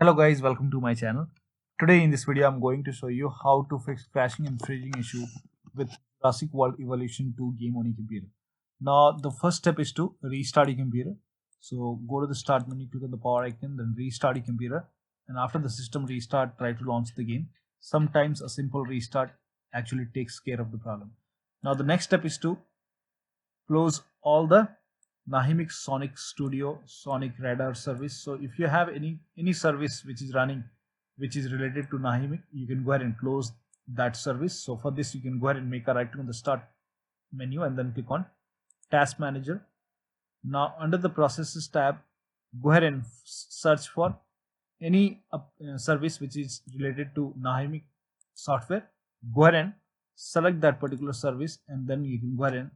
Hello guys, welcome to my channel. Today in this video I'm going to show you how to fix crashing and freezing issue with Jurassic World Evolution 2 game on your computer. Now the first step is to restart your computer. So go to the start menu, click on the power icon, then restart your computer, and after the system restart try to launch the game. Sometimes a simple restart actually takes care of the problem. Now the next step is to close all the Nahimic Sonic Studio Sonic Radar service. So if you have any service which is running which is related to Nahimic, you can go ahead and close that service. So for this you can go ahead and make a right click on the start menu and then click on Task Manager. Now under the Processes tab, go ahead and search for any service which is related to Nahimic software. Go ahead and select that particular service and then you can go ahead and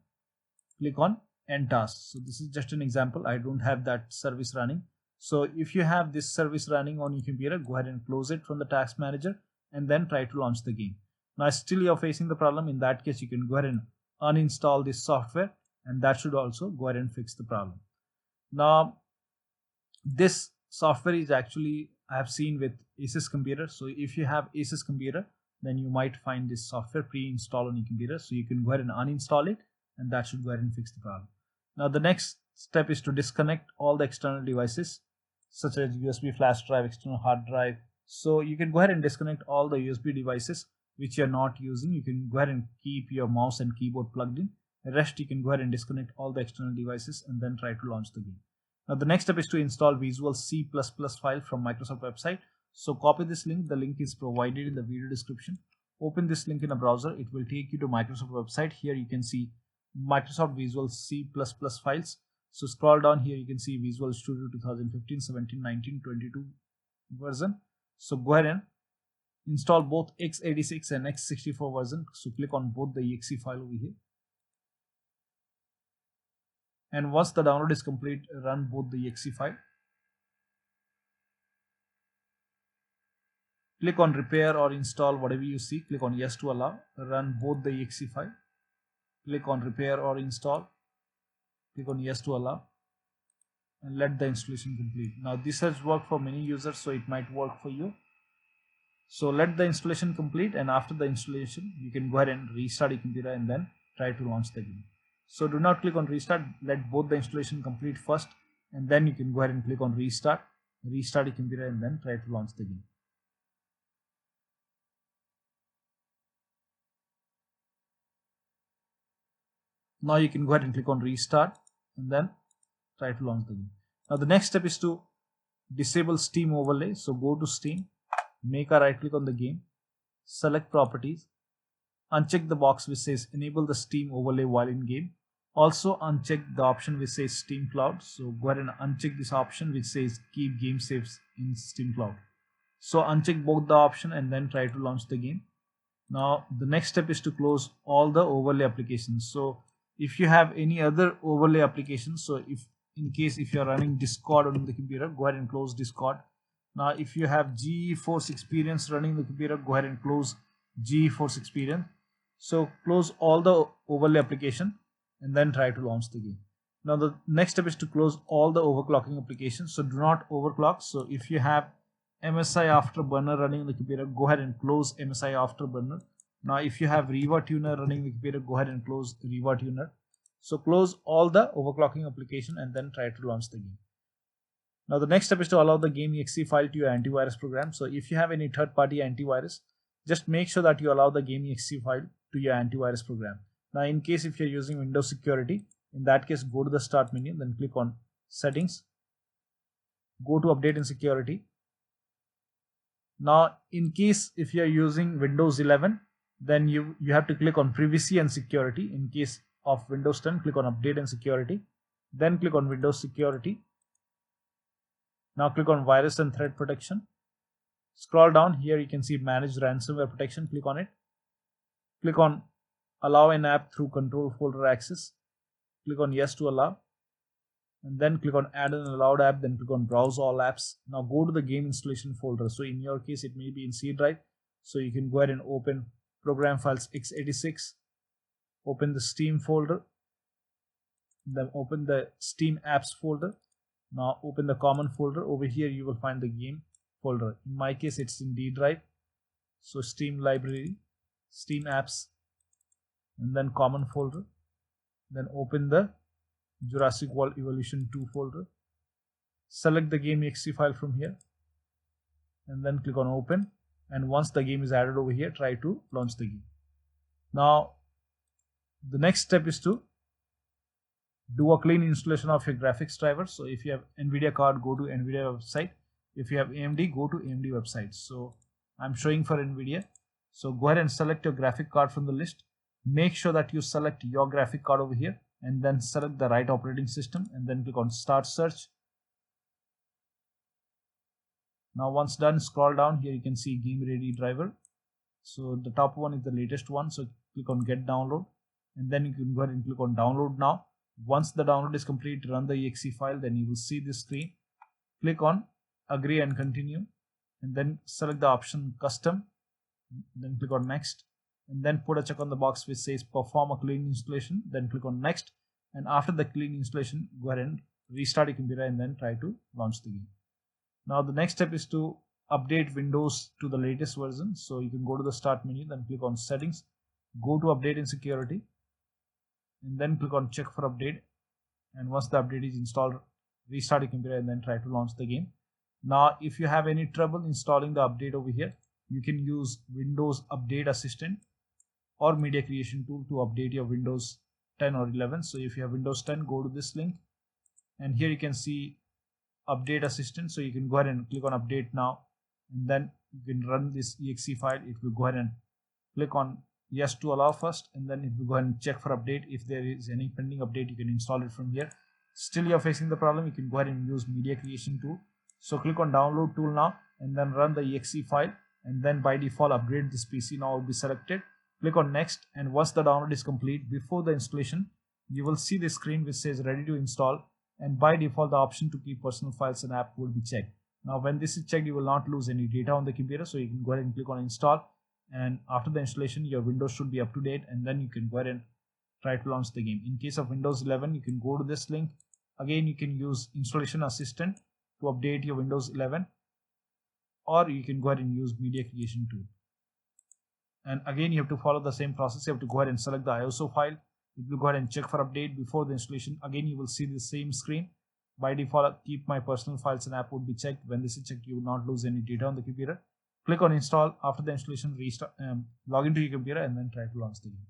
click on End Task. So this is just an example. I don't have that service running. So if you have this service running on your computer, go ahead and close it from the Task Manager and then try to launch the game. Now still you're facing the problem. In that case, you can go ahead and uninstall this software and that should also go ahead and fix the problem. Now this software is actually I have seen with Asus computer. So if you have Asus computer, then you might find this software pre-installed on your computer. So you can go ahead and uninstall it and that should go ahead and fix the problem. Now the next step is to disconnect all the external devices such as USB flash drive, external hard drive. So you can go ahead and disconnect all the USB devices which you're not using. You can go ahead and keep your mouse and keyboard plugged in. The rest you can go ahead and disconnect all the external devices and then try to launch the game. Now the next step is to install Visual C++ file from Microsoft website. So copy this link. The link is provided in the video description. Open this link in a browser. It will take you to Microsoft website. Here you can see Microsoft Visual C++ files. So scroll down here, you can see Visual Studio 2015, 17, 19, 22 version. So go ahead and install both x86 and x64 version. So click on both the exe file over here. And once the download is complete, run both the exe file. Click on repair or install whatever you see. Click on yes to allow. Run both the exe file. Click on repair or install. Click on yes to allow and let the installation complete. Now this has worked for many users, so it might work for you. So let the installation complete, and after the installation you can go ahead and restart your computer and then try to launch the game. So do not click on restart. Let both the installation complete first and then you can go ahead and click on restart your computer and then try to launch the game. Now you can go ahead and click on restart and then try to launch the game. Now the next step is to disable Steam overlay. So go to Steam, make a right click on the game, select properties, uncheck the box which says enable the Steam overlay while in game. Also uncheck the option which says Steam Cloud. So go ahead and uncheck this option which says keep game saves in Steam Cloud. So uncheck both the option and then try to launch the game. Now the next step is to close all the overlay applications. So if you have any other overlay applications, so if you're running Discord on the computer, go ahead and close Discord. Now if you have GeForce Experience running the computer, go ahead and close GeForce Experience. So close all the overlay application and then try to launch the game. Now the next step is to close all the overclocking applications. So do not overclock. So if you have MSI Afterburner running in the computer, go ahead and close MSI Afterburner. Now if you have rivatuner running the computer, go ahead and close rivatuner. So close all the overclocking application and then try to launch the game. Now the next step is to allow the game exe file to your antivirus program. So if you have any third-party antivirus, just make sure that you allow the game exe file to your antivirus program. Now in case if you're using Windows Security, in that case go to the start menu, then click on settings, go to update and security. Now in case if you're using Windows 11, then you have to click on privacy and security. In case of Windows 10, click on update and security, then click on Windows security. Now click on virus and threat protection. Scroll down here, you can see manage ransomware protection. Click on it. Click on allow an app through control folder access. Click on yes to allow and then click on add an allowed app, then click on browse all apps. Now go to the game installation folder. So in your case it may be in C drive, so you can go ahead and open program files x86, open the Steam folder, then open the Steam apps folder. Now open the common folder. Over here you will find the game folder. In my case, it's in D drive. So Steam library, Steam apps, and then common folder. Then open the Jurassic World Evolution 2 folder. Select the game exe file from here, and then click on open. And once the game is added over here, try to launch the game. Now, the next step is to do a clean installation of your graphics driver. So if you have NVIDIA card, go to NVIDIA website. If you have AMD, go to AMD website. So I'm showing for NVIDIA. So go ahead and select your graphic card from the list. Make sure that you select your graphic card over here, and then select the right operating system, and then click on Start Search. Now once done, scroll down. Here you can see Game Ready driver. So the top one is the latest one. So click on Get Download, and then you can go ahead and click on Download now. Once the download is complete, run the exe file. Then you will see this screen. Click on Agree and Continue, and then select the option Custom. Then click on Next, and then put a check on the box which says Perform a clean installation. Then click on Next, and after the clean installation, go ahead and restart your computer and then try to launch the game. Now the next step is to update Windows to the latest version. So you can go to the Start menu, then click on Settings, go to Update and Security, and then click on Check for Update. And once the update is installed, restart your computer and then try to launch the game. Now if you have any trouble installing the update over here, you can use Windows Update Assistant or Media Creation Tool to update your Windows 10 or 11. So if you have Windows 10, go to this link, and here you can see Update Assistant. So you can go ahead and click on Update now, and then you can run this exe file. It will go ahead and click on Yes to allow first, and then it will go ahead and check for update. If there is any pending update, you can install it from here. Still you're facing the problem, you can go ahead and use Media Creation Tool. So click on Download Tool now, and then run the exe file, and then by default upgrade this PC now will be selected. Click on Next, and once the download is complete, before the installation, you will see the screen which says ready to install, and by default the option to keep personal files and app will be checked. Now when this is checked, you will not lose any data on the computer. So you can go ahead and click on Install, and after the installation your Windows should be up to date, and then you can go ahead and try to launch the game. In case of Windows 11, you can go to this link. Again, you can use Installation Assistant to update your Windows 11, or you can go ahead and use Media Creation Tool. And again, you have to follow the same process. You have to go ahead and select the ISO file. It will go ahead and check for update before the installation. Again, you will see the same screen. By default, keep my personal files and app would be checked. When this is checked, you will not lose any data on the computer. Click on Install. After the installation, restart, log into your computer and then try to launch the game.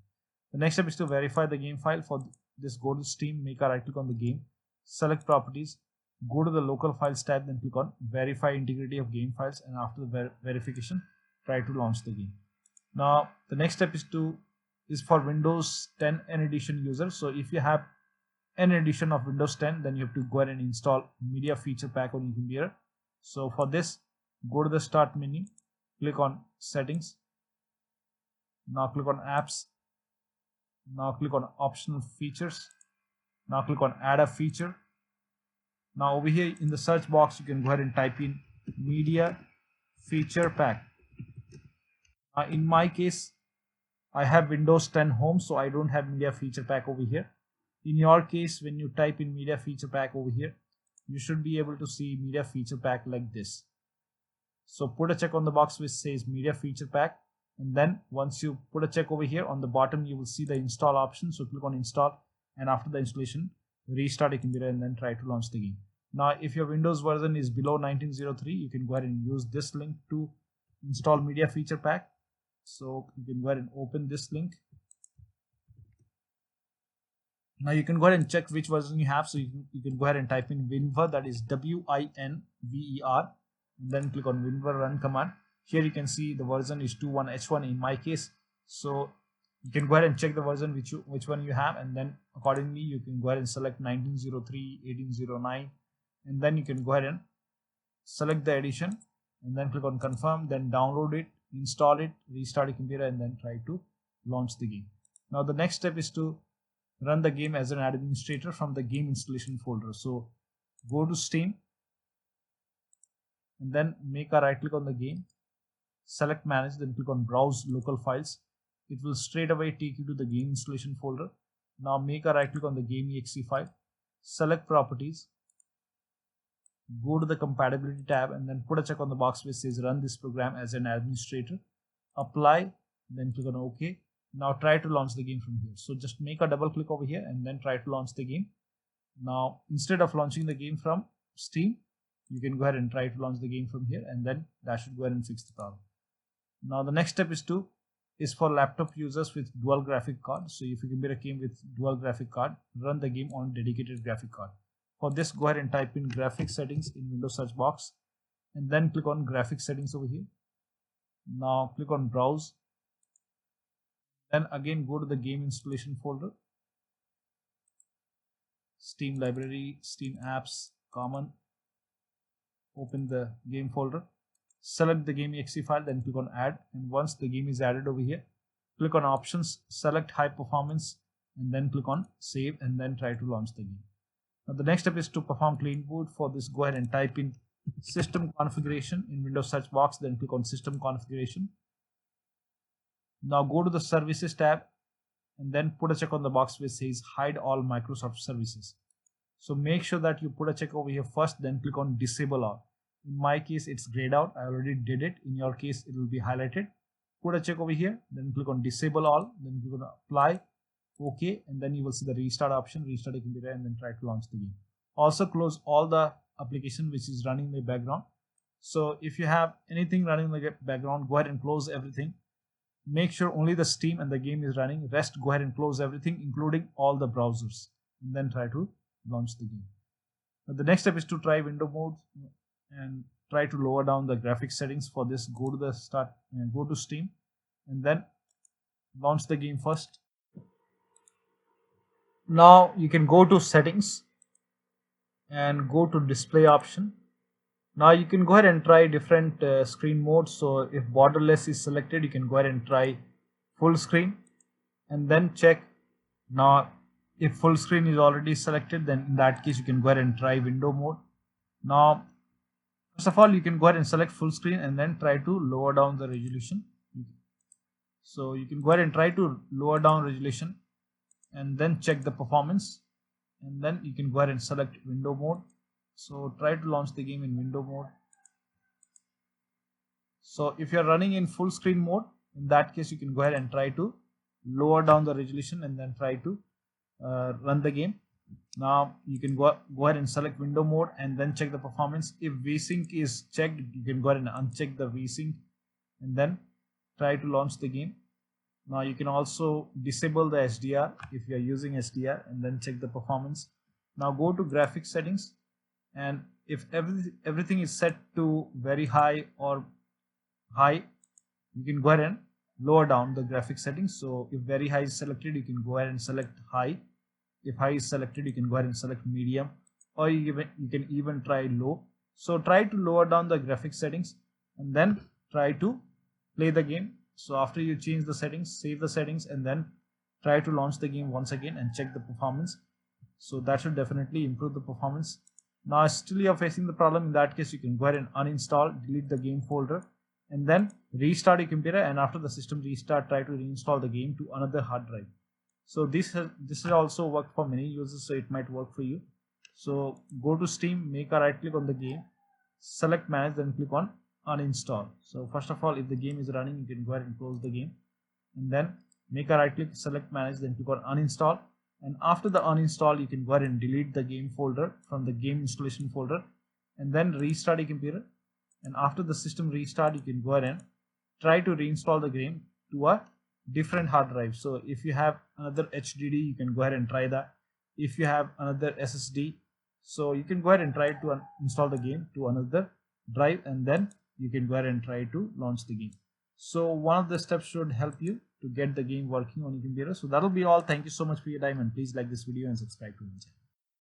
The next step is to verify the game file. For this, go to Steam, make a right click on the game, select Properties, go to the Local Files tab, then click on Verify Integrity of Game Files, and after the verification, try to launch the game. Now the next step is for Windows 10 N edition users. So if you have N edition of Windows 10, then you have to go ahead and install Media Feature Pack on your computer. So for this, go to the Start menu, click on Settings, now click on Apps, now click on Optional Features, now click on Add a Feature. Now over here in the search box, you can go ahead and type in Media Feature Pack. In my case, I have Windows 10 Home, so I don't have Media Feature Pack over here. In your case, when you type in Media Feature Pack over here, you should be able to see Media Feature Pack like this. So put a check on the box which says Media Feature Pack, and then once you put a check over here on the bottom, you will see the install option. So click on Install, and after the installation, restart your computer and then try to launch the game. Now if your Windows version is below 1903, you can go ahead and use this link to install Media Feature Pack. So you can go ahead and open this link. Now you can go ahead and check which version you have. So you can go ahead and type in WinVer, that is WINVER, and then click on WinVer Run command. Here you can see the version is 21H1 in my case. So you can go ahead and check the version which one you have, and then accordingly you can go ahead and select 1903, 1809, and then you can go ahead and select the edition, and then click on Confirm, then download it, install it, restart your computer, and then try to launch the game. Now the next step is to run the game as an administrator from the game installation folder. So go to Steam, and then make a right click on the game, select Manage, then click on Browse Local Files. It will straight away take you to the game installation folder. Now make a right click on the game exe file, select Properties, go to the compatibility tab and then put a check on the box which says run this program as an administrator. Apply, then click on OK. Now try to launch the game from here. So just make a double click over here and then try to launch the game. Now instead of launching the game from Steam, you can go ahead and try to launch the game from here, and then that should go ahead and fix the problem. Now the next step is for laptop users with dual graphic card. So if your computer came with dual graphic card, run the game on dedicated graphic card. For this, go ahead and type in graphics settings in Windows search box and then click on graphics settings over here. Now click on browse. Then again go to the game installation folder, Steam library, Steam apps, common. Open the game folder, select the game exe file, then click on add, and once the game is added over here, click on options, select high performance, and then click on save, and then try to launch the game. Now the next step is to perform clean boot. For this, go ahead and type in system configuration in Windows search box, then click on system configuration. Now go to the services tab and then put a check on the box which says hide all Microsoft services. So make sure that you put a check over here first, then click on disable all. In my case, it's grayed out. I already did it. In your case, it will be highlighted. Put a check over here, then click on disable all, then click on apply, OK, and then you will see the restart option, restart the computer, and then try to launch the game. Also close all the application which is running in the background. So if you have anything running in the background, go ahead and close everything. Make sure only the Steam and the game is running. Rest, go ahead and close everything, including all the browsers, and then try to launch the game. Now the next step is to try window mode and try to lower down the graphics settings. For this, go to the start and go to Steam and then launch the game first. Now you can go to settings and go to display option. Now you can go ahead and try different screen modes. So if borderless is selected, you can go ahead and try full screen and then check. Now if full screen is already selected, then in that case you can go ahead and try window mode. Now first of all, you can go ahead and select full screen and then try to lower down the resolution. So you can go ahead and try to lower down resolution and then check the performance, and then you can go ahead and select window mode. So try to launch the game in window mode. So if you are running in full screen mode, in that case you can go ahead and try to lower down the resolution and then try to run the game. Now you can go ahead and select window mode and then check the performance. If VSync is checked, you can go ahead and uncheck the VSync and then try to launch the game. Now you can also disable the SDR if you are using SDR and then check the performance. Now go to graphics settings, and if everything is set to very high or high, you can go ahead and lower down the graphics settings. So if very high is selected, you can go ahead and select high. If high is selected, you can go ahead and select medium, or you can even try low. So try to lower down the graphics settings and then try to play the game. So after you change the settings, save the settings and then try to launch the game once again and check the performance. So that should definitely improve the performance. Now still you are facing the problem. In that case, you can go ahead and uninstall, delete the game folder, and then restart your computer, and after the system restart, try to reinstall the game to another hard drive. So this has also worked for many users, so it might work for you. So go to Steam, make a right click on the game, select manage, then click on uninstall. So first of all, if the game is running, you can go ahead and close the game, and then make a right click, select manage, then click on uninstall. And after the uninstall, you can go ahead and delete the game folder from the game installation folder and then restart your computer. And after the system restart, you can go ahead and try to reinstall the game to a different hard drive. So if you have another HDD, you can go ahead and try that. If you have another SSD, so you can go ahead and try to install the game to another drive, and then you can go ahead and try to launch the game. So one of the steps should help you to get the game working on your computer. So that'll be all. Thank you so much for your time, and please like this video and subscribe to my channel.